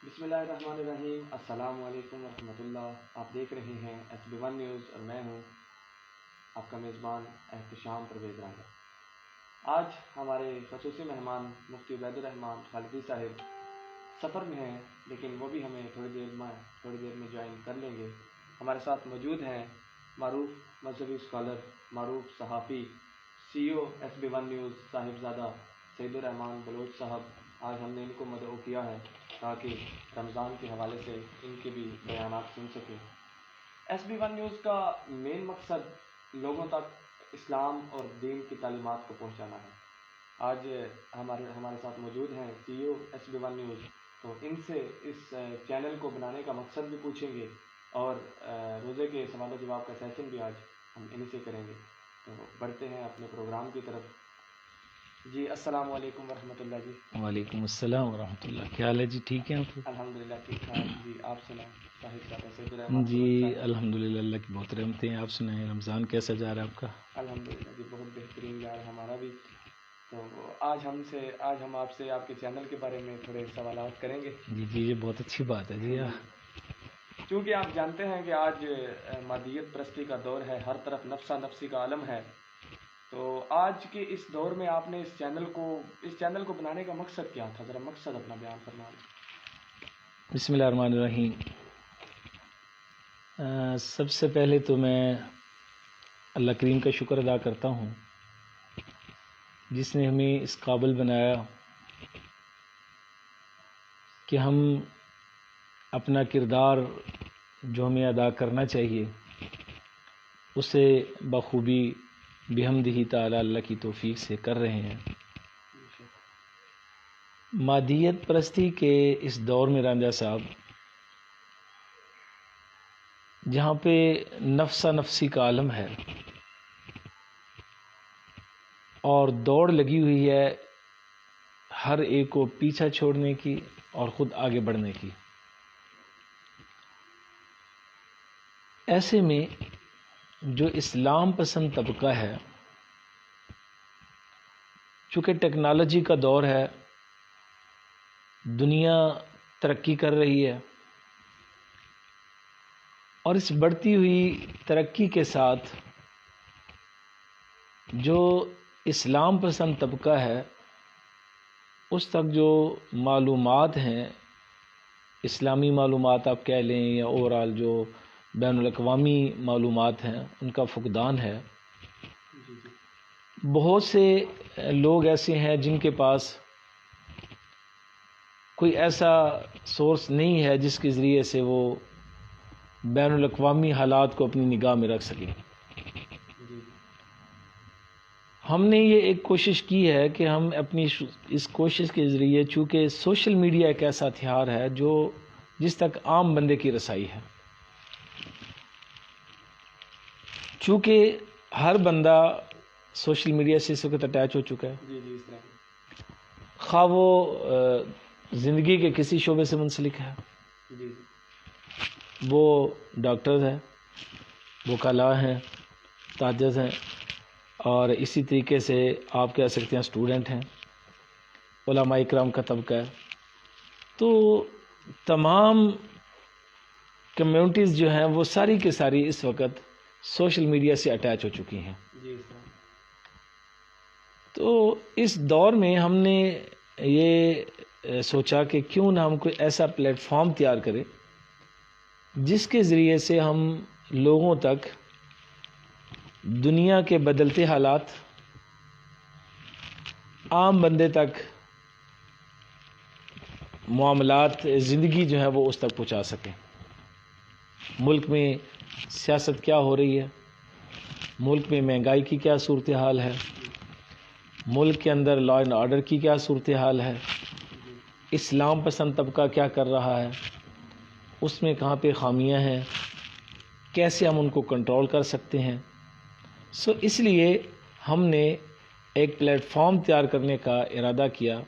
بسم اللہ الرحمن الرحیم۔ السلام علیکم ورحمۃ اللہ۔ آپ دیکھ رہے ہیں SB1 نیوز اور میں ہوں آپ کا میزبان احتشام پرویز رانا۔ آج ہمارے خصوصی مہمان مفتی عبید الرحمان خالدی صاحب سفر میں ہیں، لیکن وہ بھی ہمیں تھوڑی دیر میں جوائن کر لیں گے۔ ہمارے ساتھ موجود ہیں معروف مذہبی اسکالر، معروف صحافی، CEO SB1 نیوز صاحبزادہ سعید الرحمان بلوچ صاحب۔ آج ہم نے ان کو مدعو کیا ہے تاکہ رمضان کے حوالے سے ان کے بھی بیانات سن سکیں۔ SB1 نیوز کا مین مقصد لوگوں تک اسلام اور دین کی تعلیمات کو پہنچانا ہے۔ آج ہمارے ساتھ موجود ہیں CEO SB1 نیوز، تو ان سے اس چینل کو بنانے کا مقصد بھی پوچھیں گے اور روزے کے سوال و جواب کا سیشن بھی آج ہم انہی سے کریں گے۔ تو بڑھتے ہیں اپنے پروگرام کی طرف۔ جی السلام علیکم ورحمۃ اللہ جی۔ وعلیکم السلام ورحمۃ اللہ۔ کیا حال ہے جی؟ ٹھیک ہیں آپ؟ الحمدللہ ٹھیک ٹھاک جی، آپ سنائیں صاحب صاحب سعید الرحمان جی صاحب؟ الحمدللہ، اللہ کی بہت رحمتیں ہیں۔ آپ سنائیں رمضان کیسا جا رہا ہے آپ کا؟ الحمدللہ جی بہت بہترین جا رہا ہے ہمارا بھی۔ تو آج ہم آپ سے آپ کے چینل کے بارے میں تھوڑے سوالات کریں گے۔ جی یہ بہت اچھی بات ہے جی۔ چونکہ آپ جانتے ہیں کہ آج مادیت پرستی کا دور ہے، ہر طرف نفسا نفسی کا عالم ہے، تو آج کے اس دور میں آپ نے اس چینل کو بنانے کا مقصد کیا تھا؟ ذرا مقصد اپنا بیان فرما دیں۔ بسم اللہ الرحمن الرحیم۔ سب سے پہلے تو میں اللہ کریم کا شکر ادا کرتا ہوں جس نے ہمیں اس قابل بنایا کہ ہم اپنا کردار جو ہمیں ادا کرنا چاہیے اسے بخوبی بحمدہ تعالی اللہ کی توفیق سے کر رہے ہیں۔ مادیت پرستی کے اس دور میں رانجھا صاحب، جہاں پہ نفسا نفسی کا عالم ہے اور دوڑ لگی ہوئی ہے ہر ایک کو پیچھا چھوڑنے کی اور خود آگے بڑھنے کی، ایسے میں جو اسلام پسند طبقہ ہے، چونکہ ٹیکنالوجی کا دور ہے، دنیا ترقی کر رہی ہے، اور اس بڑھتی ہوئی ترقی کے ساتھ جو اسلام پسند طبقہ ہے اس تک جو معلومات ہیں، اسلامی معلومات آپ کہہ لیں یا اوورال جو بین الاقوامی معلومات ہیں، ان کا فقدان ہے۔ بہت سے لوگ ایسے ہیں جن کے پاس کوئی ایسا سورس نہیں ہے جس کے ذریعے سے وہ بین الاقوامی حالات کو اپنی نگاہ میں رکھ سکیں۔ ہم نے یہ ایک کوشش کی ہے کہ ہم اپنی اس کوشش کے ذریعے، چونکہ سوشل میڈیا ایک ایسا ہتھیار ہے جس تک عام بندے کی رسائی ہے، چونکہ ہر بندہ سوشل میڈیا سے اس وقت اٹیچ ہو چکا ہے، خواہ وہ زندگی کے کسی شعبے سے منسلک ہے، وہ ڈاکٹرز ہیں، وکلاء ہیں، تاجر ہیں، اور اسی طریقے سے آپ کہہ سکتے ہیں اسٹوڈنٹ ہیں، علماء اکرام کا طبقہ ہے۔ تو تمام کمیونٹیز جو ہیں وہ ساری کے ساری اس وقت سوشل میڈیا سے اٹیچ ہو چکی ہیں۔ تو اس دور میں ہم نے یہ سوچا کہ کیوں نہ ہم کوئی ایسا پلیٹ فارم تیار کریں جس کے ذریعے سے ہم لوگوں تک دنیا کے بدلتے حالات، عام بندے تک معاملات، زندگی جو ہے وہ اس تک پہنچا سکیں۔ ملک میں سیاست کیا ہو رہی ہے، ملک میں مہنگائی کی کیا صورتحال ہے، ملک کے اندر لا اینڈ آرڈر کی کیا صورتحال ہے، اسلام پسند طبقہ کیا کر رہا ہے، اس میں کہاں پہ خامیاں ہیں، کیسے ہم ان کو کنٹرول کر سکتے ہیں۔ اس لیے ہم نے ایک پلیٹ فارم تیار کرنے کا ارادہ کیا،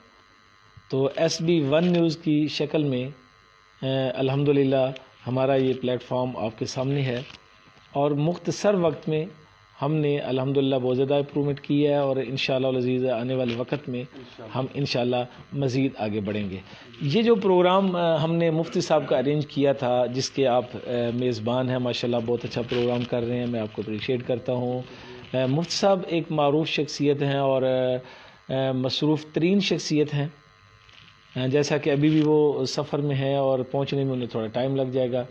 تو SB1 نیوز کی شکل میں الحمدللہ ہمارا یہ پلیٹ فارم آپ کے سامنے ہے، اور مختصر وقت میں ہم نے الحمدللہ بہت زیادہ امپرومنٹ کی ہے، اور انشاءاللہ العزیز آنے والے وقت میں ہم انشاءاللہ مزید آگے بڑھیں گے۔ یہ جو پروگرام ہم نے مفتی صاحب کا ارینج کیا تھا، جس کے آپ میزبان ہیں، ماشاءاللہ بہت اچھا پروگرام کر رہے ہیں، میں آپ کو اپریشیٹ کرتا ہوں۔ مفتی صاحب ایک معروف شخصیت ہیں اور مصروف ترین شخصیت ہیں، جیسا کہ ابھی بھی وہ سفر میں ہیں اور پہنچنے میں انہیں تھوڑا ٹائم لگ جائے گا،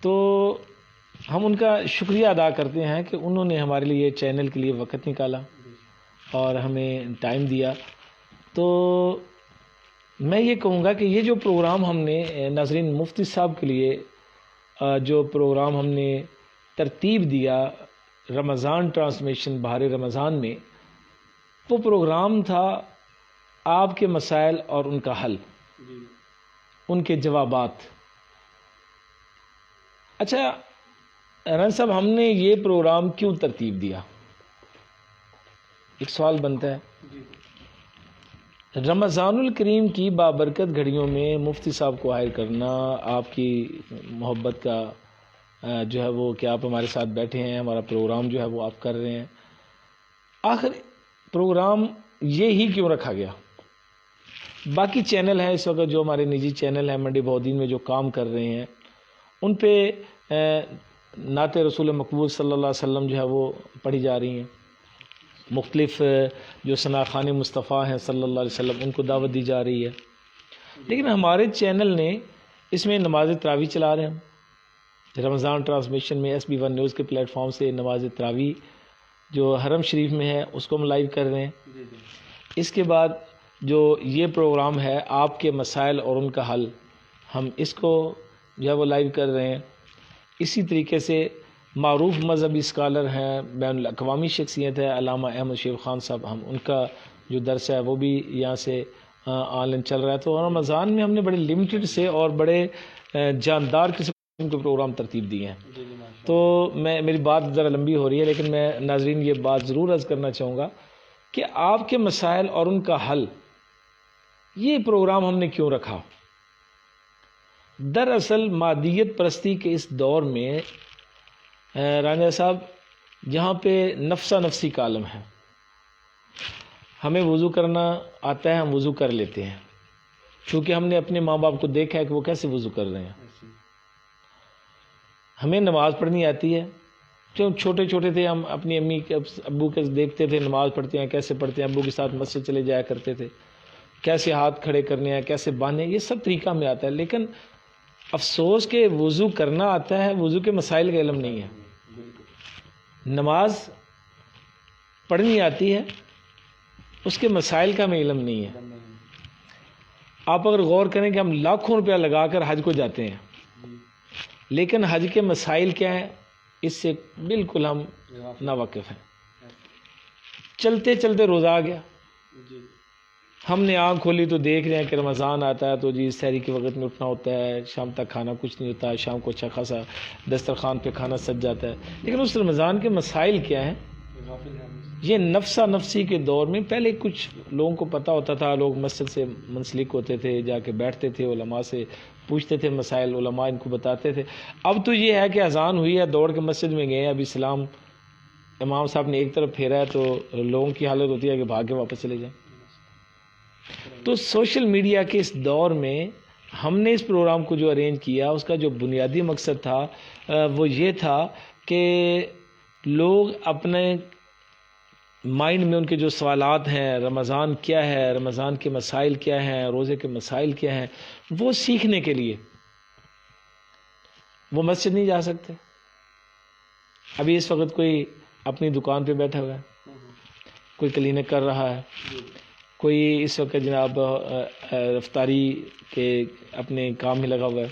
تو ہم ان کا شکریہ ادا کرتے ہیں کہ انہوں نے ہمارے لیے چینل کے لیے وقت نکالا اور ہمیں ٹائم دیا۔ تو میں یہ کہوں گا کہ یہ جو پروگرام ہم نے ناظرین مفتی صاحب کے لیے جو پروگرام ہم نے ترتیب دیا رمضان ٹرانسمیشن بہار رمضان میں، وہ پروگرام تھا آپ کے مسائل اور ان کا حل، ان کے جوابات۔ اچھا رن صاحب، ہم نے یہ پروگرام کیوں ترتیب دیا؟ ایک سوال بنتا ہے۔ رمضان الکریم کی بابرکت گھڑیوں میں مفتی صاحب کو حاضر کرنا، آپ کی محبت کا جو ہے وہ کہ آپ ہمارے ساتھ بیٹھے ہیں، ہمارا پروگرام جو ہے وہ آپ کر رہے ہیں۔ آخر پروگرام یہ ہی کیوں رکھا گیا؟ باقی چینل ہیں اس وقت جو ہمارے نجی چینل ہیں منڈی بہودین میں جو کام کر رہے ہیں، ان پہ نعت رسول مقبول صلی اللہ علیہ وسلم جو ہے وہ پڑھی جا رہی ہیں، مختلف جو ثناخوان مصطفیٰ ہیں صلی اللہ علیہ وسلم ان کو دعوت دی جا رہی ہے، لیکن ہمارے چینل نے اس میں نماز تراویح چلا رہے ہیں۔ رمضان ٹرانسمیشن میں SB1 نیوز کے پلیٹ فارم سے نماز تراویح جو حرم شریف میں ہے اس کو ہم لائیو کر رہے ہیں۔ اس کے بعد جو یہ پروگرام ہے آپ کے مسائل اور ان کا حل، ہم اس کو جو ہے وہ لائیو کر رہے ہیں۔ اسی طریقے سے معروف مذہبی اسکالر ہیں، بین الاقوامی شخصیت ہے علامہ احمد شیخ خان صاحب، ہم ان کا جو درس ہے وہ بھی یہاں سے آن لائن چل رہا ہے۔ تو رمضان میں ہم نے بڑے لمیٹڈ سے اور بڑے جاندار قسم کے پروگرام ترتیب دیے ہیں۔ تو میری بات ذرا لمبی ہو رہی ہے، لیکن میں ناظرین یہ بات ضرور عرض کرنا چاہوں گا کہ آپ کے مسائل اور ان کا حل، یہ پروگرام ہم نے کیوں رکھا؟ دراصل مادیت پرستی کے اس دور میں رانجہ صاحب جہاں پہ نفسا نفسی کا عالم ہے، ہمیں وضو کرنا آتا ہے، ہم وضو کر لیتے ہیں کیونکہ ہم نے اپنے ماں باپ کو دیکھا ہے کہ وہ کیسے وضو کر رہے ہیں۔ ہمیں نماز پڑھنی آتی ہے، جب چھوٹے چھوٹے تھے ہم اپنی امی کے ابو کے دیکھتے تھے نماز پڑھتے ہیں کیسے پڑھتے ہیں، ابو کے ساتھ مسجد چلے جایا کرتے تھے، کیسے ہاتھ کھڑے کرنے ہیں، کیسے باندھنے، یہ سب طریقہ میں آتا ہے۔ لیکن افسوس کہ وضو کرنا آتا ہے، وضو کے مسائل کا علم نہیں ہے۔ نماز پڑھنی آتی ہے، اس کے مسائل کا ہمیں علم نہیں ہے۔ آپ اگر غور کریں کہ ہم لاکھوں روپیہ لگا کر حج کو جاتے ہیں، لیکن حج کے مسائل کیا ہیں اس سے بالکل ہم ناواقف ہیں۔ چلتے چلتے روزہ آ گیا، ہم نے آنکھ کھولی تو دیکھ رہے ہیں کہ رمضان آتا ہے تو جی سحری کے وقت میں اٹھنا ہوتا ہے، شام تک کھانا کچھ نہیں ہوتا ہے، شام کو اچھا خاصا دسترخوان پہ کھانا سج جاتا ہے، لیکن اس رمضان کے مسائل کیا ہیں؟ یہ نفسا نفسی کے دور میں پہلے کچھ لوگوں کو پتہ ہوتا تھا، لوگ مسجد سے منسلک ہوتے تھے، جا کے بیٹھتے تھے، علماء سے پوچھتے تھے مسائل، علماء ان کو بتاتے تھے۔ اب تو یہ ہے کہ اذان ہوئی ہے، دوڑ کے مسجد میں گئے ہیں، ابھی سلام امام صاحب نے ایک طرف پھیرا ہے تو لوگوں کی حالت ہوتی ہے کہ بھاگ کے واپس چلے جائیں۔ تو سوشل میڈیا کے اس دور میں ہم نے اس پروگرام کو جو ارینج کیا، اس کا جو بنیادی مقصد تھا وہ یہ تھا کہ لوگ اپنے مائنڈ میں ان کے جو سوالات ہیں، رمضان کیا ہے، رمضان کے مسائل کیا ہیں، روزے کے مسائل کیا ہیں، وہ سیکھنے کے لیے وہ مسجد نہیں جا سکتے۔ ابھی اس وقت کوئی اپنی دکان پہ بیٹھا ہوا ہے، کوئی کلینک کر رہا ہے، کوئی اس وقت جناب رفتاری کے اپنے کام میں لگا ہوا ہے۔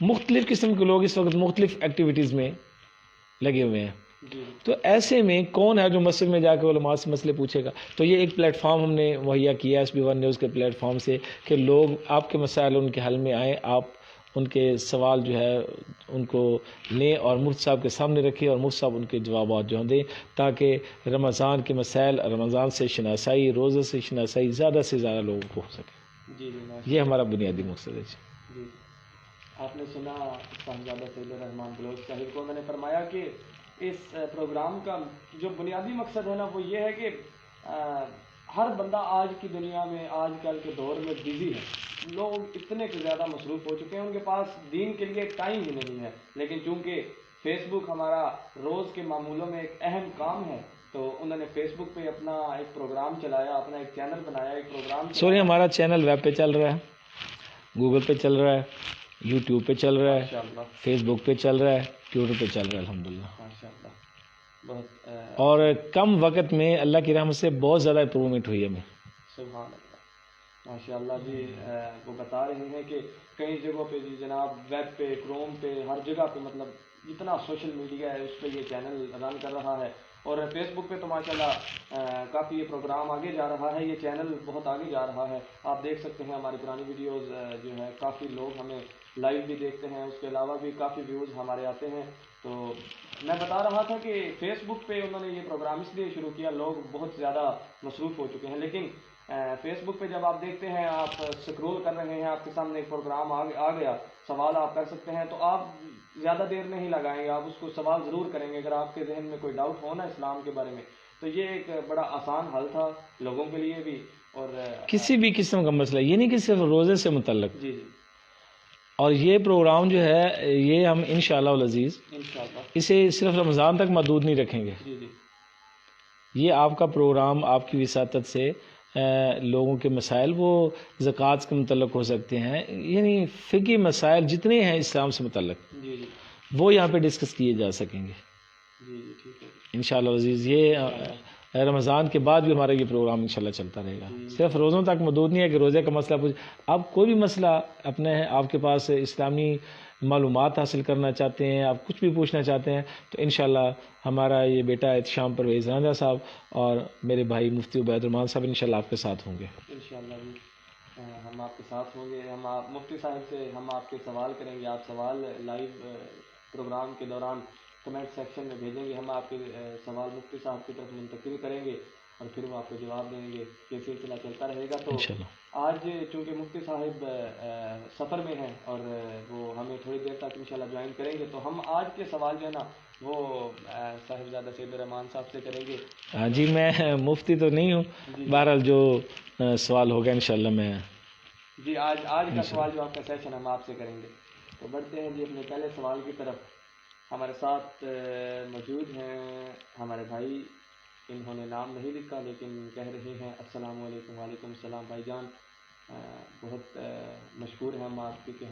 مختلف قسم کے لوگ اس وقت مختلف ایکٹیویٹیز میں لگے ہوئے ہیں۔ تو ایسے میں کون ہے جو مسجد میں جا کے علماء سے مسئلے پوچھے گا؟ تو یہ ایک پلیٹ فارم ہم نے مہیا کیا SB1 نیوز کے پلیٹ فارم سے کہ لوگ آپ کے مسائل ان کے حل میں آئیں، آپ ان کے سوال جو ہے ان کو لیں اور مفتی صاحب کے سامنے رکھیں اور مفتی صاحب ان کے جوابات جو دیں، تاکہ رمضان کے مسائل، رمضان سے شناسائی، روزے سے شناسائی زیادہ سے زیادہ لوگوں کو ہو سکے۔ یہ ہمارا بنیادی مقصد ہے۔ جی آپ نے سنا صاحبزادہ سید الرحمان بلوچ صاحب کو، میں نے فرمایا کہ اس پروگرام کا جو بنیادی مقصد ہے نا وہ یہ ہے کہ ہر بندہ آج کی دنیا میں آج کل کے دور میں بزی ہے، لوگ اتنے زیادہ مصروف ہو چکے ہیں، ان کے پاس دین کے لیے ٹائم ہی نہیں ہے، لیکن چونکہ فیس بک ہمارا روز کے معمولوں میں ایک اہم کام ہے تو انہوں نے فیس بک پہ اپنا ایک پروگرام چلایا، اپنا ایک چینل بنایا، ایک پروگرام سوری ہمارا چینل ویب پہ چل رہا ہے، گوگل پہ چل رہا ہے، یوٹیوب پہ چل رہا ہے، فیس بک پہ چل رہا ہے، ٹویٹر پہ چل رہا ہے الحمدللہ، ماشاء اللہ بہت اور کم وقت میں اللہ کی رحمت سے بہت زیادہ امپرومنٹ ہوئی ہمیں. سبحان اللہ ماشاء اللہ جی. وہ بتا رہے ہیں کہ کئی جگہوں پہ جی جناب ویب پہ، کروم پہ، ہر جگہ پہ مطلب جتنا سوشل میڈیا ہے اس پہ یہ چینل رن کر رہا ہے، اور فیس بک پہ تو ماشاء اللہ کافی یہ پروگرام آگے جا رہا ہے، یہ چینل بہت آگے جا رہا ہے. آپ دیکھ سکتے ہیں ہماری پرانی ویڈیوز جو ہے کافی لوگ ہمیں لائیو بھی دیکھتے ہیں، اس کے علاوہ بھی کافی ویوز ہمارے آتے ہیں. تو میں بتا رہا تھا کہ فیس بک پہ انہوں نے یہ پروگرام اس لیے شروع کیا، لوگ بہت زیادہ مصروف ہو چکے ہیں، لیکن فیس بک پہ جب آپ دیکھتے ہیں، آپ سکرول کر رہے ہیں، آپ کے سامنے ایک پروگرام آ گیا، سوال آپ کر سکتے ہیں، تو آپ زیادہ دیر نہیں لگائیں گے، آپ اس کو سوال ضرور کریں گے. اگر آپ کے ذہن میں کوئی ڈاؤٹ ہو نا اسلام کے بارے میں تو یہ ایک بڑا آسان حل تھا لوگوں کے لیے بھی. اور کسی بھی قسم کا مسئلہ یہ نہیں کہ صرف روزے سے متعلق، جی جی اور یہ پروگرام جو ہے یہ ہم انشاءاللہ العزیز انشاءاللہ اسے صرف رمضان تک محدود نہیں رکھیں گے. جی جی یہ آپ کا پروگرام آپ کی وساطت سے لوگوں کے مسائل وہ زکوٰۃ کے متعلق ہو سکتے ہیں، یعنی فقہی مسائل جتنے ہیں اسلام سے متعلق جی جی وہ یہاں پہ ڈسکس کیے جا سکیں گے جی جی ٹھیک ہے انشاءاللہ عزیز. یہ رمضان کے بعد بھی ہمارا یہ پروگرام انشاءاللہ چلتا رہے گا، صرف روزوں تک محدود نہیں ہے کہ روزے کا مسئلہ پوچھ. آپ کوئی بھی مسئلہ اپنے آپ کے پاس اسلامی معلومات حاصل کرنا چاہتے ہیں، آپ کچھ بھی پوچھنا چاہتے ہیں تو انشاءاللہ ہمارا یہ بیٹا احتشام پرویز رانجھا صاحب اور میرے بھائی مفتی عبید الرحمان صاحب انشاءاللہ آپ کے ساتھ ہوں گے. انشاءاللہ جی ہم آپ کے ساتھ ہوں گے. ہم آپ مفتی صاحب سے ہم آپ کے سوال کریں گے، آپ سوال لائیو پروگرام کے دوران کمنٹ سیکشن میں بھیجیں گے، ہم آپ کے سوال مفتی صاحب کی طرف منتقل کریں گے اور پھر وہ آپ کو جواب دیں گے. یہ سلسلہ چلتا رہے گا. تو انشاءاللہ آج چونکہ مفتی صاحب سفر میں ہیں اور وہ ہمیں تھوڑی دیر تک انشاءاللہ جوائن کریں گے، تو ہم آج کے سوال جو ہے نا وہ صاحبزادہ سید الرحمان صاحب سے کریں گے. ہاں جی، میں مفتی تو نہیں ہوں، بہرحال جو سوال ہوگا انشاءاللہ میں جی آج کا سوال جو آپ کا سیشن ہم آپ سے کریں گے. تو بڑھتے ہیں جی اپنے پہلے سوال کی طرف. ہمارے ساتھ موجود ہیں ہمارے بھائی، انہوں نے نام نہیں لکھا لیکن کہہ رہے ہیں السلام علیکم. وعلیکم السلام بھائی جان، بہت مشکور ہیں ہم آپ کے کہ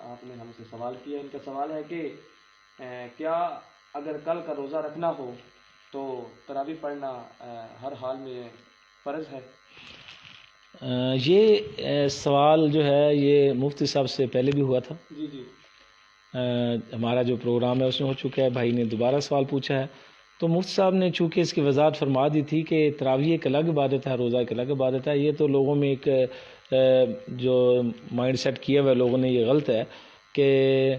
آپ نے ہم سے سوال کیا. ان کا سوال ہے کہ کیا اگر کل کا روزہ رکھنا ہو تو تراویح پڑھنا ہر حال میں فرض ہے؟ یہ سوال جو ہے یہ مفتی صاحب سے پہلے بھی ہوا تھا. جی جی ہمارا جو پروگرام ہے اس میں ہو چکا ہے، بھائی نے دوبارہ سوال پوچھا ہے. تو مفتی صاحب نے چونکہ اس کی وضاحت فرما دی تھی کہ تراویح ایک الگ عبادت ہے، روزہ ایک الگ عبادت ہے. یہ تو لوگوں میں ایک جو مائنڈ سیٹ کیا ہوا ہے لوگوں نے یہ غلط ہے کہ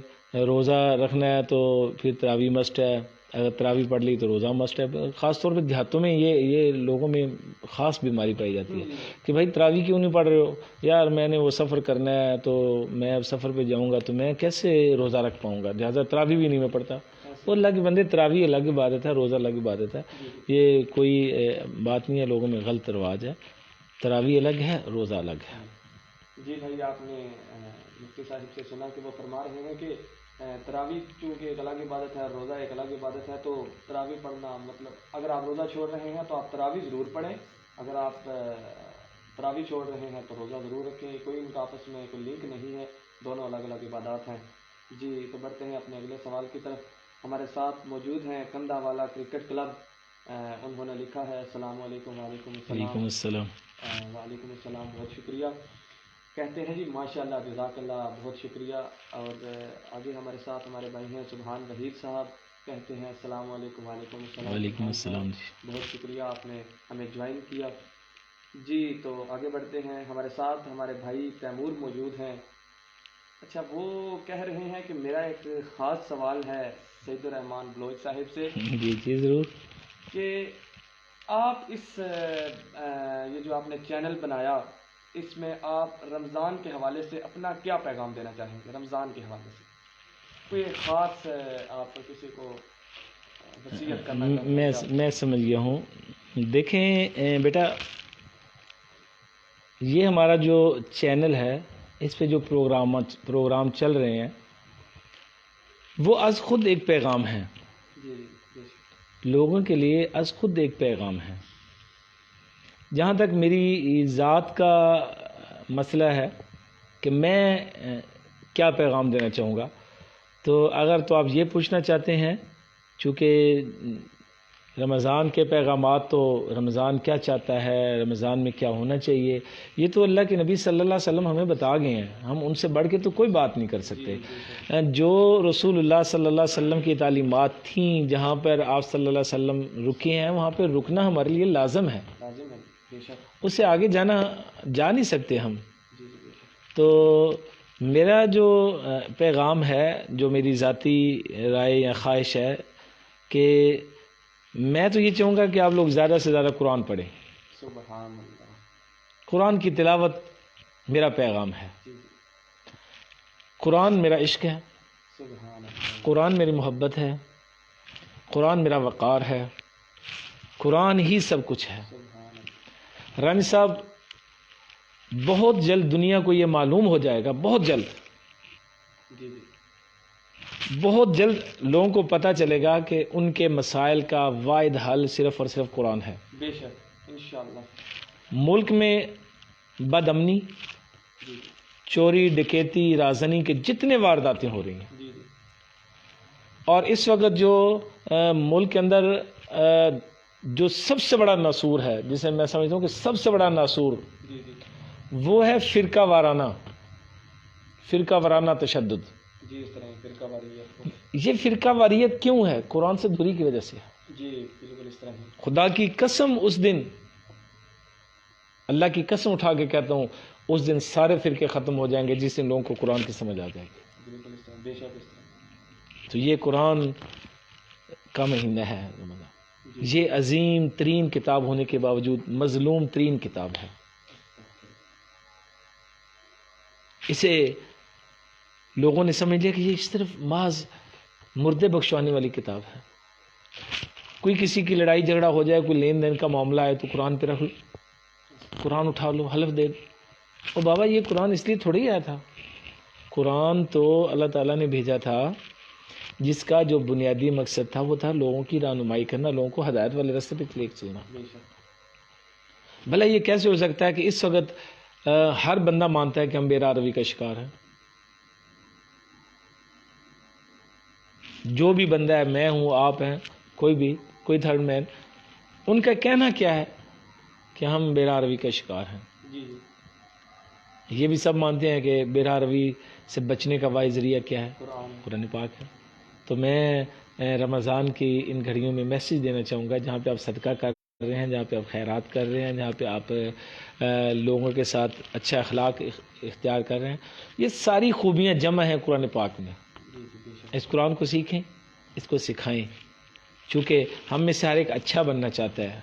روزہ رکھنا ہے تو پھر تراویح مسٹ ہے، اگر تراویح پڑھ لی تو روزہ مسٹ ہے. خاص طور پہ دیہاتوں میں یہ لوگوں میں خاص بیماری پائی جاتی ہے کہ بھائی تراویح کیوں نہیں پڑھ رہے ہو؟ یار میں نے وہ سفر کرنا ہے تو میں اب سفر پہ جاؤں گا تو میں کیسے روزہ رکھ پاؤں گا، لہٰذا تراویح بھی نہیں میں پڑھتا. وہ اللہ کے بندے، تراویح الگ عبادت ہے، روزہ الگ عبادت ہے. یہ کوئی بات نہیں ہے، لوگوں میں غلط رواج ہے. تراویح الگ ہے، روزہ الگ ہے. جی بھائی، آپ نے مفتی صاحب سے سنا کہ وہ فرما رہے ہیں کہ تراویح چونکہ ایک الگ عبادت ہے اور روزہ ایک الگ عبادت ہے، تو تراویح پڑھنا مطلب اگر آپ روزہ چھوڑ رہے ہیں تو آپ تراویح ضرور پڑھیں، اگر آپ تراویح چھوڑ رہے ہیں تو روزہ ضرور رکھیں. کوئی ان کا آپس میں کوئی لنک نہیں ہے، دونوں الگ الگ عبادات ہیں. جی تو بڑھتے ہیں اپنے اگلے سوال کی طرف. ہمارے ساتھ موجود ہیں کندھا والا کرکٹ کلب. انہوں نے لکھا ہے السلام علیکم. وعلیکم السلام. وعلیکم السلام. بہت شکریہ. کہتے ہیں جی ماشاء اللہ، جزاک اللہ، بہت شکریہ. اور آگے ہمارے ساتھ ہمارے بھائی ہیں سبحان وحید صاحب، کہتے ہیں السلام علیکم. وعلیکم السلام. وعلیکم السلام. بہت شکریہ، آپ نے ہمیں جوائن کیا. جی تو آگے بڑھتے ہیں. ہمارے ساتھ ہمارے بھائی تیمور موجود ہیں. اچھا، وہ کہہ رہے ہیں کہ میرا ایک خاص سوال ہے سید الرحمان بلوچ صاحب سے. جی ضرور. کہ آپ یہ جو آپ نے چینل بنایا، اس میں آپ رمضان کے حوالے سے اپنا کیا پیغام دینا چاہیں گے؟ رمضان کے حوالے سے کوئی خاص آپ کسی کو وصیت کرنا چاہتے ہیں؟ میں سمجھ گیا ہوں. دیکھیں بیٹا، یہ ہمارا جو چینل ہے اس پہ جو پروگرام چل رہے ہیں وہ از خود ایک پیغام ہے، جی جی لوگوں کے لیے از خود ایک پیغام ہے. جہاں تک میری ذات کا مسئلہ ہے کہ میں کیا پیغام دینا چاہوں گا، تو اگر تو آپ یہ پوچھنا چاہتے ہیں، چونکہ رمضان کے پیغامات تو رمضان کیا چاہتا ہے، رمضان میں کیا ہونا چاہیے، یہ تو اللہ کے نبی صلی اللہ علیہ وسلم ہمیں بتا گئے ہیں. ہم ان سے بڑھ کے تو کوئی بات نہیں کر سکتے. جو رسول اللہ صلی اللہ علیہ وسلم کی تعلیمات تھیں، جہاں پر آپ صلی اللہ علیہ وسلم رکے ہیں، وہاں پہ رکنا ہمارے لیے لازم ہے. اس سے آگے جا نہیں سکتے ہم. تو میرا جو پیغام ہے، جو میری ذاتی رائے یا خواہش ہے، کہ میں تو یہ چاہوں گا کہ آپ لوگ زیادہ سے زیادہ قرآن پڑھیں. سبحان اللہ. قرآن کی تلاوت میرا پیغام ہے. قرآن میرا عشق ہے، سبحان اللہ. قرآن میری محبت ہے، قرآن میرا وقار ہے، قرآن ہی سب کچھ ہے. سبحان اللہ. رانی صاحب، بہت جلد دنیا کو یہ معلوم ہو جائے گا، بہت جلد، جی جی بہت جلد لوگوں کو پتہ چلے گا کہ ان کے مسائل کا واحد حل صرف اور صرف قرآن ہے. بے شک انشاءاللہ. ملک میں بد امنی، جی چوری، ڈکیتی، رازنی کے جتنے وارداتیں ہو رہی ہیں، جی جی اور اس وقت جو ملک کے اندر جو سب سے بڑا ناسور ہے، جسے میں سمجھتا ہوں کہ سب سے بڑا ناسور، جی جی وہ ہے فرقہ وارانہ تشدد. جی اس طرح فرقہ واریت. یہ فرقہ واریت کیوں ہے؟ قرآن سے دوری کی وجہ سے. جی بالکل اس طرح ہی. خدا کی قسم، اس دن اللہ کی قسم اٹھا کے کہتا ہوں، اس دن سارے فرقے ختم ہو جائیں گے جس دن لوگوں کو قرآن کی سمجھ آ جائے گی. بالکل اس طرح. بے شک اس طرح. تو یہ قرآن کا مہینہ ہے رمضان. یہ عظیم ترین کتاب ہونے کے باوجود مظلوم ترین کتاب ہے. اسے لوگوں نے سمجھ لیا کہ یہ صرف محض مردے بخشوانے والی کتاب ہے. کوئی کسی کی لڑائی جھگڑا ہو جائے، کوئی لین دین کا معاملہ ہے، تو قرآن پہ رکھ لو، قرآن اٹھا لو، حلف دے دو. اور بابا، یہ قرآن اس لیے تھوڑی آیا تھا. قرآن تو اللہ تعالیٰ نے بھیجا تھا جس کا جو بنیادی مقصد تھا وہ تھا لوگوں کی رہنمائی کرنا، لوگوں کو ہدایت والے راستے پہ لے کے چلنا. بھلا یہ کیسے ہو سکتا ہے کہ اس وقت ہر بندہ مانتا ہے کہ ہم بے راہ روی کا شکار ہیں؟ جو بھی بندہ ہے، میں ہوں، آپ ہیں، کوئی تھرڈ مین، ان کا کہنا کیا ہے کہ ہم بے راہ روی کا شکار ہیں. جی یہ بھی سب مانتے ہیں کہ بے راہ روی سے بچنے کا واحد ذریعہ کیا ہے؟ قرآن پاک ہے. تو میں رمضان کی ان گھڑیوں میں میسیج دینا چاہوں گا، جہاں پہ آپ صدقہ کر رہے ہیں، جہاں پہ آپ خیرات کر رہے ہیں، جہاں پہ آپ لوگوں کے ساتھ اچھا اخلاق اختیار کر رہے ہیں، یہ ساری خوبیاں جمع ہیں قرآن پاک میں. اس قرآن کو سیکھیں، اس کو سکھائیں، چونکہ ہم میں سے ہر ایک اچھا بننا چاہتا ہے.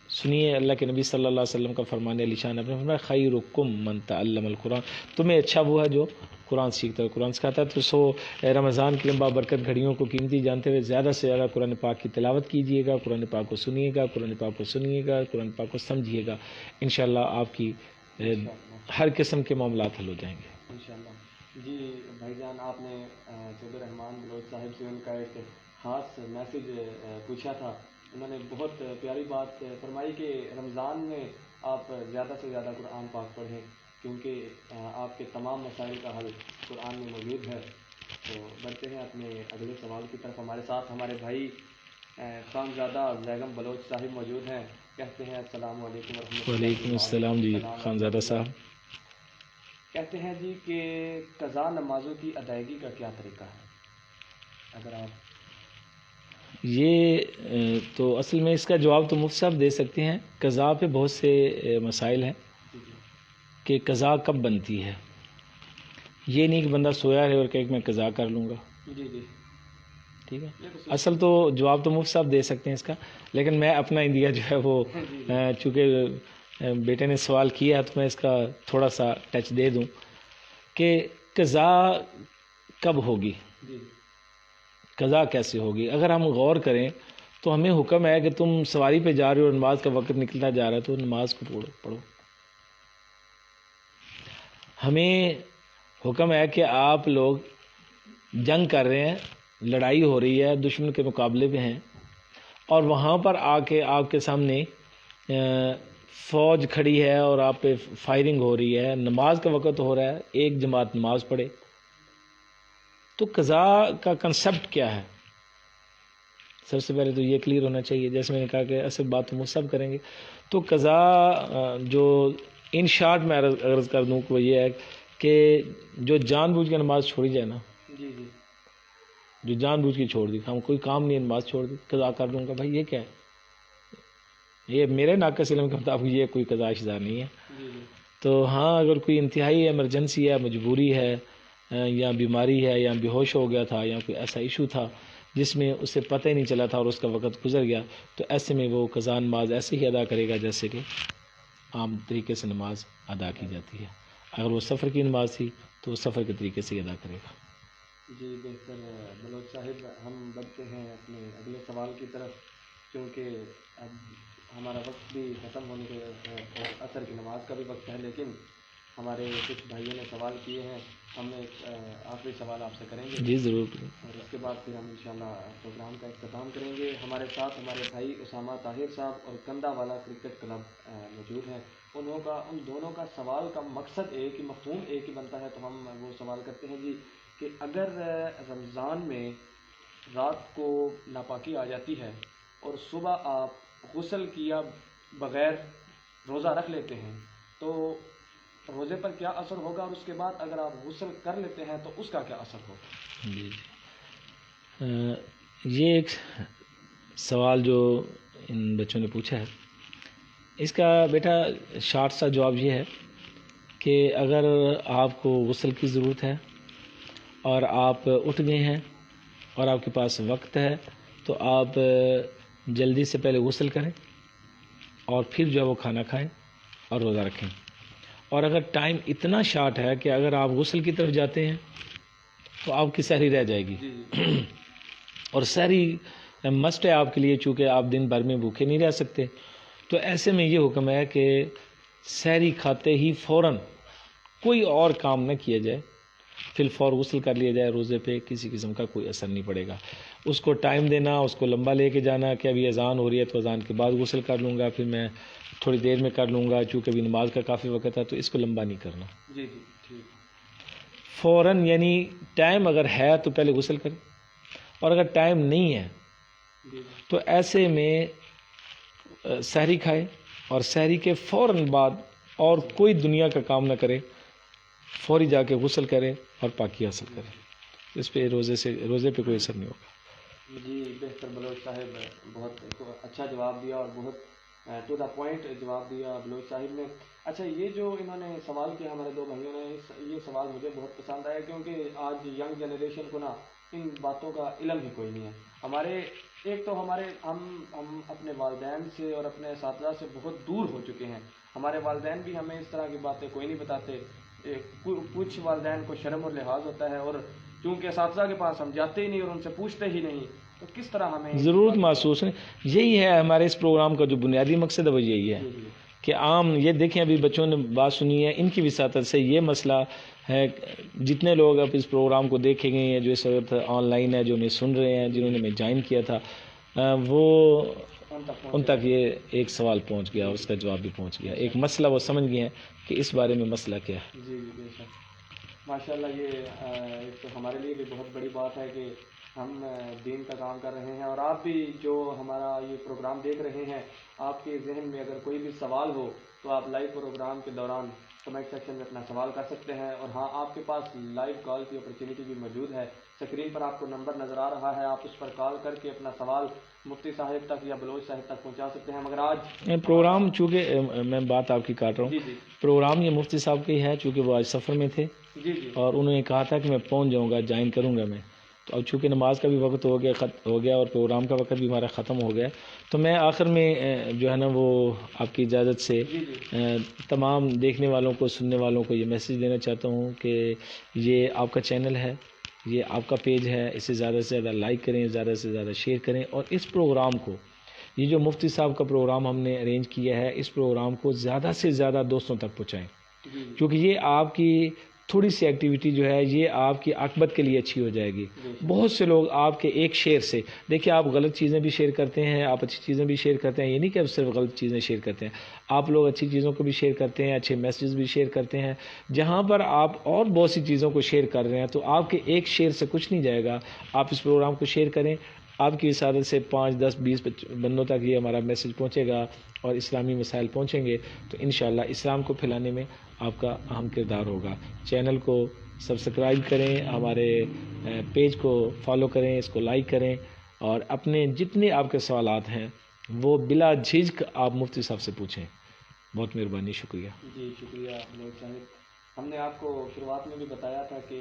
سنیے اللہ کے نبی صلی اللہ علیہ وسلم کا فرمان علی شان، آپ نے فرمایا خیرکم من تعلم القرآن، تمہیں اچھا وہ ہے جو قرآن سیکھتا ہے، قرآن سکھاتا ہے. تو رمضان کی لمبا برکت گھڑیوں کو قیمتی جانتے ہوئے زیادہ سے زیادہ قرآن پاک کی تلاوت کیجیے گا، قرآن پاک کو سنیے گا، قرآن پاک کو سنیے گا، قرآن پاک کو سمجھیے گا. انشاءاللہ آپ کی ہر قسم کے معاملات حل ہو جائیں گے. انشاءاللہ. جی بھائی جان، آپ نے سید الرحمان بلوچ صاحب سے ان کا ایک خاص میسیج پوچھا تھا. انہوں نے بہت پیاری بات فرمائی کہ رمضان میں آپ زیادہ سے زیادہ قرآن پاک پڑھیں، کیونکہ آپ کے تمام مسائل کا حل قرآن میں موجود ہے. تو بڑھتے ہیں اپنے اگلے سوال کی طرف. ہمارے ساتھ ہمارے بھائی خانزادہ بیگم بلوچ صاحب موجود ہیں. کہتے ہیں السلام علیکم ورحمۃ اللہ. وعلیکم السلام جی خانزادہ صاحب. کہتے ہیں جی کہ قضا نمازوں کی ادائیگی کا کیا طریقہ ہے؟ اگر آپ یہ تو اصل میں اس کا جواب تو مفتی صاحب دے سکتے ہیں. قضا پہ بہت سے مسائل ہیں کہ قضا کب بنتی ہے. یہ نہیں کہ بندہ سویا ہے اور کہ میں قضا کر لوں گا. جی جی ٹھیک ہے. اصل تو جواب تو مفتی صاحب دے سکتے ہیں اس کا، لیکن میں اپنا اندیا جو ہے وہ چونکہ بیٹے نے سوال کیا تو میں اس کا تھوڑا سا ٹچ دے دوں کہ قضا کب ہوگی. قضا کیسے ہوگی؟ اگر ہم غور کریں تو ہمیں حکم ہے کہ تم سواری پہ جا رہے ہو اور نماز کا وقت نکلتا جا رہا ہے تو نماز کو پڑھو. ہمیں حکم ہے کہ آپ لوگ جنگ کر رہے ہیں، لڑائی ہو رہی ہے، دشمن کے مقابلے پہ ہیں، اور وہاں پر آ کے آپ کے سامنے فوج کھڑی ہے اور آپ پہ فائرنگ ہو رہی ہے، نماز کا وقت ہو رہا ہے، ایک جماعت نماز پڑھے. تو قضا کا کنسیپٹ کیا ہے؟ سب سے پہلے تو یہ کلیئر ہونا چاہیے. جیسے میں نے کہا کہ اصل بات تو وہ سب کریں گے. تو قضا جو ان شارٹ میں عرض کر دوں کہ وہ یہ ہے کہ جو جان بوجھ کے نماز چھوڑی جائے نا، جی جی جو جان بوجھ کے چھوڑ دی، ہم کوئی کام نہیں ہے نماز چھوڑ دی، قضا کر دوں گا، بھائی یہ کیا ہے؟ یہ میرے ناقص علم کے مطابق یہ کوئی قضا شضا نہیں ہے. جی جی تو ہاں اگر کوئی انتہائی ایمرجنسی ہے، مجبوری ہے، یا بیماری ہے، یا بے ہوش ہو گیا تھا، یا کوئی ایسا ایشو تھا جس میں اسے پتہ ہی نہیں چلا تھا اور اس کا وقت گزر گیا، تو ایسے میں وہ قضا نماز ایسے ہی ادا کرے گا جیسے کہ عام طریقے سے نماز ادا کی جاتی ہے. اگر وہ سفر کی نماز تھی تو وہ سفر کے طریقے سے ہی ادا کرے گا. جی بہتر. بلوچ صاحب ہم بڑھتے ہیں اپنے اگلے سوال کی طرف، کیونکہ اب ہمارا وقت بھی ختم ہونے کے اور عصر کی نماز کا بھی وقت ہے، لیکن ہمارے کچھ بھائیوں نے سوال کیے ہیں. ہم ایک آخری سوال آپ سے کریں گے جی ضرور. اور اس کے بعد پھر ہم انشاءاللہ پروگرام کا اختتام کریں گے. ہمارے ساتھ ہمارے بھائی اسامہ طاہر صاحب اور کندہ والا کرکٹ کلب موجود ہیں. ان دونوں کا سوال کا مقصد ایک ہی، مفہوم ایک ہی بنتا ہے. تو ہم وہ سوال کرتے ہیں جی کہ اگر رمضان میں رات کو ناپاکی آ جاتی ہے اور صبح آپ غسل کیا بغیر روزہ رکھ لیتے ہیں تو روزے پر کیا اثر ہوگا، اور اس کے بعد اگر آپ غسل کر لیتے ہیں تو اس کا کیا اثر ہوگا؟ جی یہ ایک سوال جو ان بچوں نے پوچھا ہے، اس کا بیٹا شارٹ سا جواب یہ ہے کہ اگر آپ کو غسل کی ضرورت ہے اور آپ اٹھ گئے ہیں اور آپ کے پاس وقت ہے تو آپ جلدی سے پہلے غسل کریں اور پھر جو ہے وہ کھانا کھائیں اور روزہ رکھیں. اور اگر ٹائم اتنا شارٹ ہے کہ اگر آپ غسل کی طرف جاتے ہیں تو آپ کی سحری رہ جائے گی، اور سحری مسٹ ہے آپ کے لیے، چونکہ آپ دن بھر میں بھوکے نہیں رہ سکتے. تو ایسے میں یہ حکم ہے کہ سحری کھاتے ہی فوراً کوئی اور کام نہ کیا جائے، فی الفور غسل کر لیا جائے. روزے پہ کسی قسم کا کوئی اثر نہیں پڑے گا. اس کو ٹائم دینا، اس کو لمبا لے کے جانا کہ ابھی اذان ہو رہی ہے تو اذان کے بعد غسل کر لوں گا، پھر میں تھوڑی دیر میں کر لوں گا چونکہ ابھی نماز کا کافی وقت ہے، تو اس کو لمبا نہیں کرنا. جی جی ٹھیک. فوراً یعنی ٹائم اگر ہے تو پہلے غسل کریں، اور اگر ٹائم نہیں ہے تو ایسے میں سحری کھائے اور سحری کے فوراً بعد اور کوئی دنیا کا کام نہ کرے، فوری جا کے غسل کرے اور پاکی حاصل کرے. اس پہ روزے پہ کوئی اثر نہیں ہوگا. جی بہتر. بلوچ صاحب بہت اچھا جواب دیا اور بہت ٹو دا پوائنٹ جواب دیا بلوچ صاحب نے. اچھا یہ جو انہوں نے سوال کیا ہمارے دو بھائیوں نے، یہ سوال مجھے بہت پسند آیا، کیونکہ آج ینگ جنریشن کو نا ان باتوں کا علم ہی کوئی نہیں ہے. ہم اپنے والدین سے اور اپنے اساتذہ سے بہت دور ہو چکے ہیں. ہمارے والدین بھی ہمیں اس طرح کی باتیں کوئی نہیں بتاتے. کچھ والدین کو شرم اور لحاظ ہوتا ہے، اور چونکہ اساتذہ کے پاس ہم جاتے ہی نہیں اور ان سے پوچھتے ہی نہیں، تو کس طرح ہمیں ضرورت محسوس ہے. یہی ہے ہمارے اس پروگرام کا جو بنیادی مقصد ہے وہ یہی ہے کہ عام یہ دیکھیں، ابھی بچوں نے بات سنی ہے، ان کی وساطت سے یہ مسئلہ ہے. جتنے لوگ اب اس پروگرام کو دیکھیں گے ہیں، جو اس وقت آن لائن ہے، جو انہیں سن رہے ہیں، جنہوں نے میں جوائن کیا تھا، وہ ان تک یہ ایک سوال پہنچ گیا، اس کا جواب بھی پہنچ گیا. ایک مسئلہ وہ سمجھ گئے ہیں کہ اس بارے میں مسئلہ کیا ہے. جی جی بے شک. ماشاء اللہ. یہ ایک تو ہمارے لیے بھی بہت بڑی بات ہے کہ ہم دین کا کام کر رہے ہیں، اور آپ بھی جو ہمارا یہ پروگرام دیکھ رہے ہیں، آپ کے ذہن میں اگر کوئی بھی سوال ہو تو آپ لائیو پروگرام کے دوران کمنٹ سیکشن میں اپنا سوال کر سکتے ہیں. اور ہاں، آپ کے پاس لائیو کال کی اپرچونیٹی بھی موجود ہے. اسکرین پر آپ کو نمبر نظر آ رہا ہے، آپ اس پر کال کر کے اپنا سوال مفتی صاحب تک یا بلوچ صاحب تک پہنچا سکتے ہیں. مگر آج پروگرام، چونکہ میں بات آپ کی کاٹ رہا جی ہوں، جی پروگرام یہ مفتی صاحب کا ہی ہے، چونکہ وہ آج سفر میں تھے جی جی اور انہوں نے کہا تھا کہ میں پہنچ جاؤں گا، جوائن کروں گا میں. تو اب چونکہ نماز کا بھی وقت ہو گیا اور پروگرام کا وقت بھی ہمارا ختم ہو گیا، تو میں آخر میں جو ہے نا وہ آپ کی اجازت سے تمام دیکھنے والوں کو، سننے والوں کو یہ میسیج دینا چاہتا ہوں کہ یہ آپ کا چینل ہے یہ آپ کا پیج ہے، اسے زیادہ سے زیادہ لائک کریں، زیادہ سے زیادہ شیئر کریں، اور اس پروگرام کو، یہ جو مفتی صاحب کا پروگرام ہم نے ارینج کیا ہے، اس پروگرام کو زیادہ سے زیادہ دوستوں تک پہنچائیں، کیونکہ یہ آپ کی تھوڑی سی ایکٹیویٹی جو ہے یہ آپ کی عاقبت کے لیے اچھی ہو جائے گی۔ بہت سے لوگ آپ کے ایک شیئر سے، دیکھیں آپ غلط چیزیں بھی شیئر کرتے ہیں، آپ اچھی چیزیں بھی شیئر کرتے ہیں، یہ نہیں کہ آپ صرف غلط چیزیں شیئر کرتے ہیں، آپ لوگ اچھی چیزوں کو بھی شیئر کرتے ہیں، اچھے میسیجز بھی شیئر کرتے ہیں، جہاں پر آپ اور بہت سی چیزوں کو شیئر کر رہے ہیں، تو آپ کے ایک شیئر سے کچھ نہیں جائے گا۔ آپ اس پروگرام کو شیئر کریں، آپ کی وسادت سے 5 10 20 بندوں تک یہ ہمارا میسج پہنچے گا اور اسلامی مسائل پہنچیں گے، تو انشاءاللہ اسلام کو پھیلانے میں آپ کا اہم کردار ہوگا۔ چینل کو سبسکرائب کریں، ہمارے پیج کو فالو کریں، اس کو لائک کریں، اور اپنے جتنے آپ کے سوالات ہیں وہ بلا جھجک آپ مفتی صاحب سے پوچھیں۔ بہت مہربانی، شکریہ۔ جی شکریہ بلوچ صاحب۔ ہم نے آپ کو شروعات میں بھی بتایا تھا کہ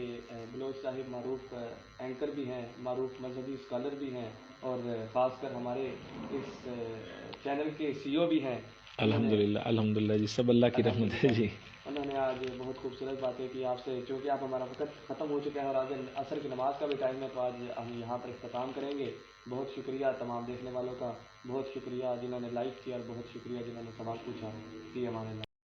بلوچ صاحب معروف اینکر بھی ہیں، معروف مذہبی اسکالر بھی ہیں، اور خاص کر ہمارے اس چینل کے CEO بھی ہیں۔ الحمدللہ الحمدللہ جی، سب اللہ کی رحمت ہے جی۔ انہوں نے آج بہت خوبصورت باتیں کی آپ سے، چونکہ آپ ہمارا وقت ختم ہو چکا ہے اور آج عصر کی نماز کا بھی ٹائم ہے، تو آج ہم یہاں پر اختتام کریں گے۔ بہت شکریہ تمام دیکھنے والوں کا، بہت شکریہ جنہوں نے لائک کیا، اور بہت شکریہ جنہوں نے سوال پوچھا۔ فی امان اللہ۔